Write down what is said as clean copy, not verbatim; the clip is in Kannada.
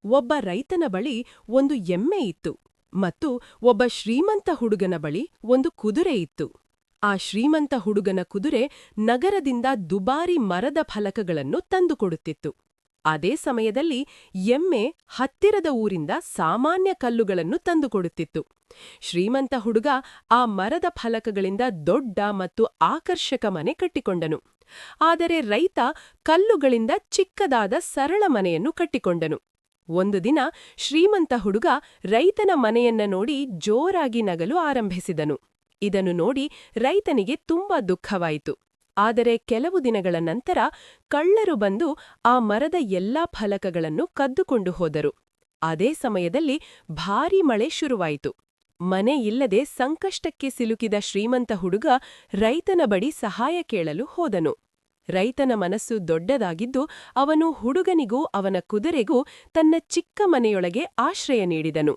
ಒಬ್ಬ ರೈತನ ಬಳಿ ಒಂದು ಎಮ್ಮೆ ಇತ್ತು ಮತ್ತು ಒಬ್ಬ ಶ್ರೀಮಂತ ಹುಡುಗನ ಬಳಿ ಒಂದು ಕುದುರೆ ಇತ್ತು. ಆ ಶ್ರೀಮಂತ ಹುಡುಗನ ಕುದುರೆ ನಗರದಿಂದ ದುಬಾರಿ ಮರದ ಫಲಕಗಳನ್ನು ತಂದುಕೊಡುತ್ತಿತ್ತು. ಅದೇ ಸಮಯದಲ್ಲಿ ಎಮ್ಮೆ ಹತ್ತಿರದ ಊರಿಂದ ಸಾಮಾನ್ಯ ಕಲ್ಲುಗಳನ್ನು ತಂದುಕೊಡುತ್ತಿತ್ತು. ಶ್ರೀಮಂತ ಹುಡುಗ ಆ ಮರದ ಫಲಕಗಳಿಂದ ದೊಡ್ಡ ಮತ್ತು ಆಕರ್ಷಕ ಮನೆ ಕಟ್ಟಿಕೊಂಡನು. ಆದರೆ ರೈತ ಕಲ್ಲುಗಳಿಂದ ಚಿಕ್ಕದಾದ ಸರಳ ಮನೆಯನ್ನು ಕಟ್ಟಿಕೊಂಡನು. ಒಂದು ದಿನ ಶ್ರೀಮಂತ ಹುಡುಗ ರೈತನ ಮನೆಯನ್ನ ನೋಡಿ ಜೋರಾಗಿ ನಗಲು ಆರಂಭಿಸಿದನು. ಇದನ್ನು ನೋಡಿ ರೈತನಿಗೆ ತುಂಬಾ ದುಃಖವಾಯಿತು. ಆದರೆ ಕೆಲವು ದಿನಗಳ ನಂತರ ಕಳ್ಳರು ಬಂದು ಆ ಮರದ ಎಲ್ಲಾ ಫಲಕಗಳನ್ನು ಕದ್ದುಕೊಂಡು ಹೋದರು. ಅದೇ ಸಮಯದಲ್ಲಿ ಭಾರೀ ಮಳೆ ಶುರುವಾಯಿತು. ಮನೆ ಇಲ್ಲದೆ ಸಂಕಷ್ಟಕ್ಕೆ ಸಿಲುಕಿದ ಶ್ರೀಮಂತ ಹುಡುಗ ರೈತನ ಬಳಿ ಸಹಾಯ ಕೇಳಲು ಹೋದನು. ರೈತನ ಮನಸ್ಸು ದೊಡ್ಡದಾಗಿದ್ದು ಅವನು ಹುಡುಗನಿಗೂ ಅವನ ಕುದುರೆಗೂ ತನ್ನ ಚಿಕ್ಕ ಮನೆಯೊಳಗೆ ಆಶ್ರಯ ನೀಡಿದನು.